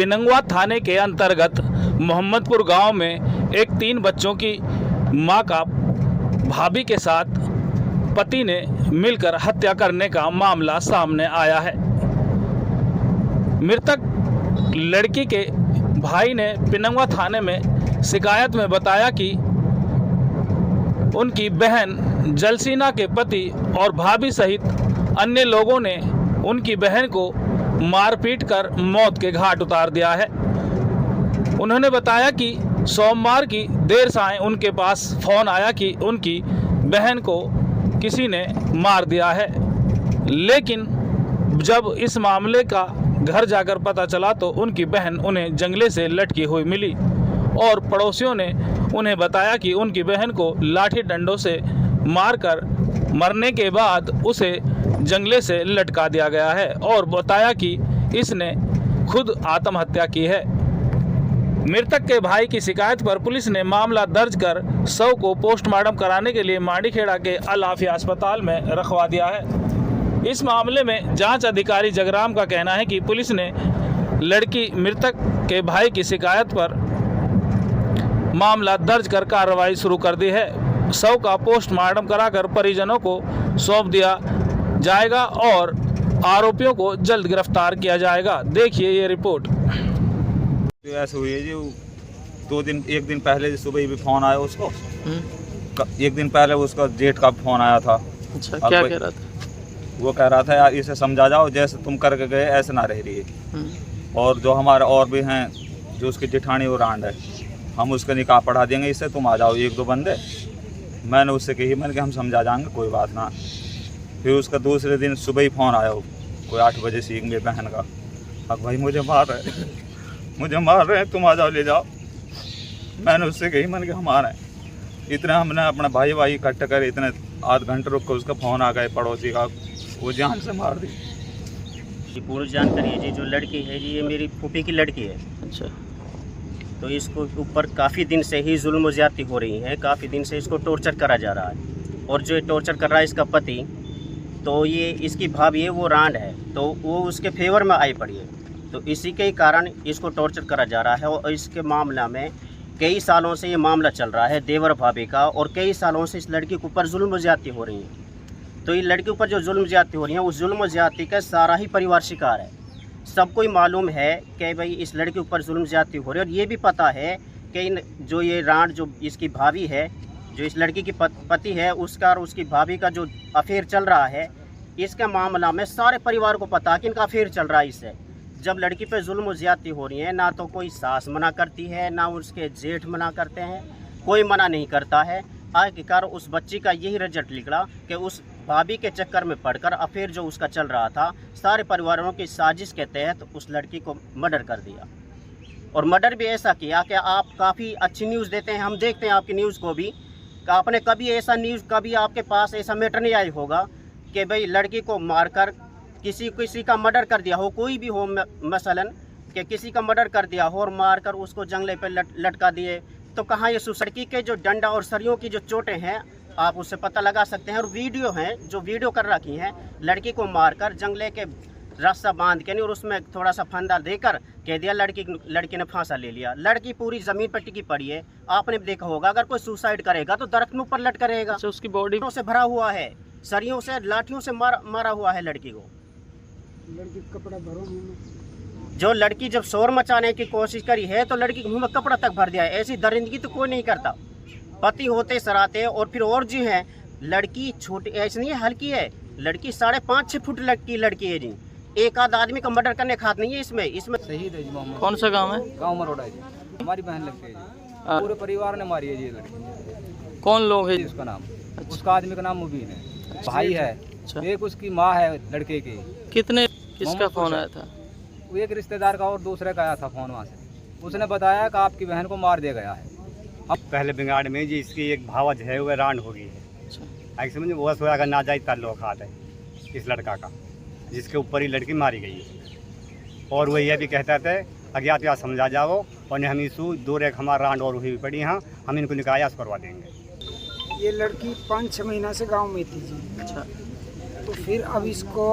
पिनंगवा थाने के अंतर्गत मोहम्मदपुर गांव में एक 3 बच्चों की मां का भाभी के साथ पति ने मिलकर हत्या करने का मामला सामने आया है। मृतक लड़की के भाई ने पिनंगवा थाने में शिकायत में बताया कि उनकी बहन जलसीना के पति और भाभी सहित अन्य लोगों ने उनकी बहन को मारपीट कर मौत के घाट उतार दिया है। उन्होंने बताया कि सोमवार की देर सायं उनके पास फ़ोन आया कि उनकी बहन को किसी ने मार दिया है, लेकिन जब इस मामले का घर जाकर पता चला तो उनकी बहन उन्हें जंगले से लटकी हुई मिली और पड़ोसियों ने उन्हें बताया कि उनकी बहन को लाठी डंडों से मारकर मरने के बाद उसे जंगले से लटका दिया गया है और बताया कि इसने खुद आत्महत्या की है। मृतक के भाई की शिकायत पर पुलिस ने मामला दर्ज कर शव को पोस्टमार्टम कराने के लिए मांडीखेड़ा के अल आफिया अस्पताल में रखवा दिया है। इस मामले में जांच अधिकारी जगराम का कहना है कि पुलिस ने लड़की मृतक के भाई की शिकायत पर मामला दर्ज कर कार्रवाई शुरू कर दी है। शव का पोस्टमार्टम कराकर परिजनों को सौंप दिया जाएगा और आरोपियों को जल्द गिरफ्तार किया जाएगा। देखिए ये रिपोर्ट। ऐसे हुई है जी, एक दिन पहले सुबह भी फोन आया उसको। एक दिन पहले उसका जेठ का फोन आया था। अच्छा, क्या कह रहा था? वो कह रहा था यार इसे समझा जाओ, जैसे तुम करके गए ऐसे ना रह रही है। और जो हमारे और भी हैं, जो उसकी जेठानी वो रांड है, हम उसका निकाह पढ़ा देंगे, इससे तुम आ जाओ 1-2 बंदे। मैंने उससे कही, मैंने कहा हम समझा जाएंगे, कोई बात ना। फिर उसका दूसरे दिन सुबह ही फ़ोन आया, कोई 8 बजे सीख मेरी बहन का, अब भाई मुझे मार रहे हैं, तुम आ जाओ, ले जाओ। मैंने उससे कही, मैंने कहा हम आ रहे हैं। इतना हमने अपना भाई इकट्ठा कर, इतने आध घंटे रुक कर उसका फ़ोन आ गया पड़ोसी का, वो जान से मार दी। ये पूरी जानकारी है जी। जो लड़की है जी, ये मेरी फूफी की लड़की है। अच्छा। तो इसको ऊपर काफ़ी दिन से ही जुल्म ज़्यादती हो रही है, काफ़ी दिन से इसको टॉर्चर करा जा रहा है। और जो टॉर्चर कर रहा है इसका पति, तो ये इसकी भाभी है, वो रांड है, तो वो उसके फेवर में आई पड़ी है। तो इसी के कारण इसको टॉर्चर करा जा रहा है। और इसके मामला में कई सालों से ये मामला चल रहा है देवर भाभी का, और कई सालों से इस लड़की के ऊपर जुल्म ज़्यादती हो रही है। तो ये लड़की के ऊपर जो जुल्म ज़्यादती हो रही है, उस जुल्म ज़्यादती का सारा ही परिवार शिकार है। सबको ही मालूम है कि भाई इस लड़के ऊपर जुल्म ज़्यादती हो रही है। और ये भी पता है कि जो ये रांड, जो इसकी भाभी है, जो इस लड़की की पति है, उसका और उसकी भाभी का जो अफेयर चल रहा है, इसके मामला में सारे परिवार को पता कि इनका अफेयर चल रहा है। इससे जब लड़की पे जुल्म ज़्यादती हो रही है, ना तो कोई सास मना करती है, ना उसके जेठ मना करते हैं, कोई मना नहीं करता है। आखिरकार उस बच्ची का यही रिजल्ट निकला कि उस भाभी के चक्कर में पड़कर अफेयर जो उसका चल रहा था, सारे परिवारों की साजिश के तहत उस लड़की को मर्डर कर दिया। और मर्डर भी ऐसा किया कि आप काफ़ी अच्छी न्यूज़ देते हैं, हम देखते हैं आपकी न्यूज़ को भी, आपने कभी ऐसा न्यूज़, कभी आपके पास ऐसा मैटर नहीं आई होगा कि भाई लड़की को मारकर किसी का मर्डर कर दिया हो, कोई भी हो, मसलन कि किसी का मर्डर कर दिया हो और मारकर उसको जंगले पे लटका दिए। तो कहाँ ये लड़की के जो डंडा और सरियों की जो चोटें हैं, आप उससे पता लगा सकते हैं। और वीडियो हैं, जो वीडियो कर रखी हैं, लड़की को मारकर जंगले के रास्ता बांध के नहीं, और उसमें थोड़ा सा फंदा देकर कह दिया लड़की ने फांसा ले लिया। लड़की पूरी ज़मीन पर टिकी पड़ी है। आपने देखा होगा, अगर कोई सुसाइड करेगा तो दरख्त में ऊपर लटका रहेगा। अच्छा, उसकी बॉडी से भरा हुआ है, सरियों से, लाठियों से मारा हुआ है लड़की को। लड़की कपड़ा भरो, जो लड़की जब शोर मचाने की कोशिश करी है तो लड़की के मुंह में कपड़ा तक भर दिया है। ऐसी दरिंदगी तो कोई नहीं करता। पति होते सराते। और फिर और जी है, लड़की छोटी ऐसी नहीं है, हल्की है लड़की, 5.5-6 फुट की लड़की है जी। एक आध आदमी का मर्डर करने खात नहीं है इसमें शहीद है जी मोहम्मद। कौन सा गांव है? गाँव मरोड़ा जी, हमारी बहन लगती है जी। पूरे परिवार ने मारी है जी लड़की। कौन लोग है? उसका नाम, उसका आदमी का नाम मुबीन है, भाई है। अच्छा। एक उसकी माँ है लड़के की। कितने, किसका फोन आया था? वो एक रिश्तेदार का और दूसरे का आया था फोन वहाँ से। उसने बताया कि आपकी बहन को मार दिया गया है। अब पहले बिगाड़ में जी इसकी एक भावज है, वो रांड हो गई है। अच्छा। ऐसे में वो सोया का नाजायज ताल्लुकात है इस लड़का का, जिसके ऊपर ही लड़की मारी गई है। और वो ये भी कहता थे अज्ञात या समझा जाओ, और हम इसू दूर एक हमारा रांड और हुई पड़ी हैं, हम इनको निकायास करवा देंगे। ये लड़की 5-6 महीना से गांव में थी जी। अच्छा। तो फिर अब इसको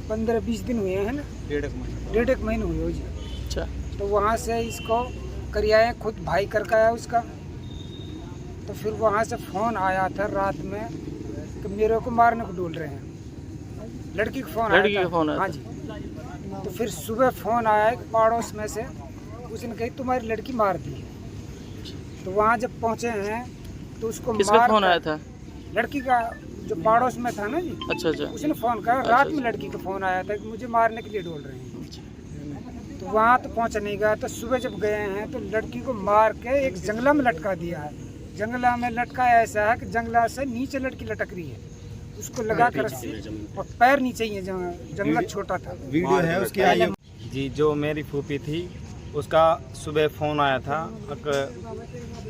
15-20 दिन हुए हैं ना, 1.5 महीने हुए हो जी। अच्छा। तो वहाँ से इसको कर आए, खुद भाई करके आया उसका। तो फिर वहाँ से फ़ोन आया था रात में कि मेरे को मारने को डोल रहे हैं। लड़की का फ़ोन लड़की आया का था। फ़ोन आया हाँ था। जी। तो फिर सुबह फ़ोन आया एक पड़ोस में से, उसने कही तुम्हारी लड़की मार दी है। तो वहाँ जब पहुँचे हैं तो उसको किसका फ़ोन आया था? लड़की का, जो पड़ोस में था ना जी। अच्छा अच्छा। उसने फ़ोन करा, रात में लड़की का फ़ोन आया था कि मुझे मारने के लिए डोल रहे हैं। तो वहाँ तो पहुँच नहीं गया। तो सुबह जब गए हैं तो लड़की को मार के एक जंगला में लटका दिया है। जंगला में लटकाया ऐसा है कि जंगला से नीचे लड़की लटक रही है, उसको लगा कर रस्सी, और पैर नीचे ही है, जंगला छोटा था। वीडियो है उसकी आई जी। जो मेरी फूफी थी उसका सुबह फ़ोन आया था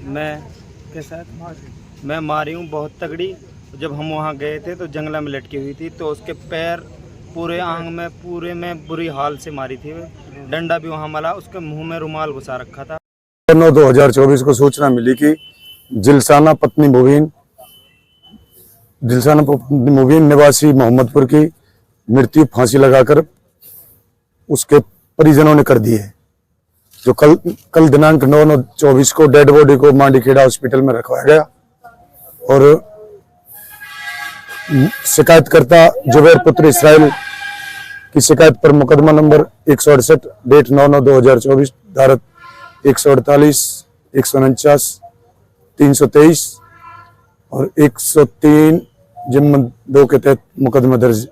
मैं के साथ मैं मारी हूँ बहुत तगड़ी। जब हम वहाँ गए थे तो जंगला में लटकी हुई थी, तो उसके पैर पूरे आंग में पूरे में बुरी हाल से मारी थी। डंडा भी वहाँ मला, उसके मुंह में रुमाल घुसा रखा था। 9/2024 को सूचना मिली कि दिलसाना पत्नी मुबीन निवासी मोहम्मदपुर की मृत्यु फांसी लगाकर उसके परिजनों ने कर दी है। जो कल दिनांक 9/9/24 को डेड बॉडी को मांडीखेड़ा हॉस्पिटल में रखवाया गया और शिकायतकर्ता जुबैर पुत्र इसराइल की शिकायत पर मुकदमा नंबर 168 डेट 9/9/2024 धारा 148, 149, 323 और 103 जिम्मन 2 के तहत मुकदमा दर्ज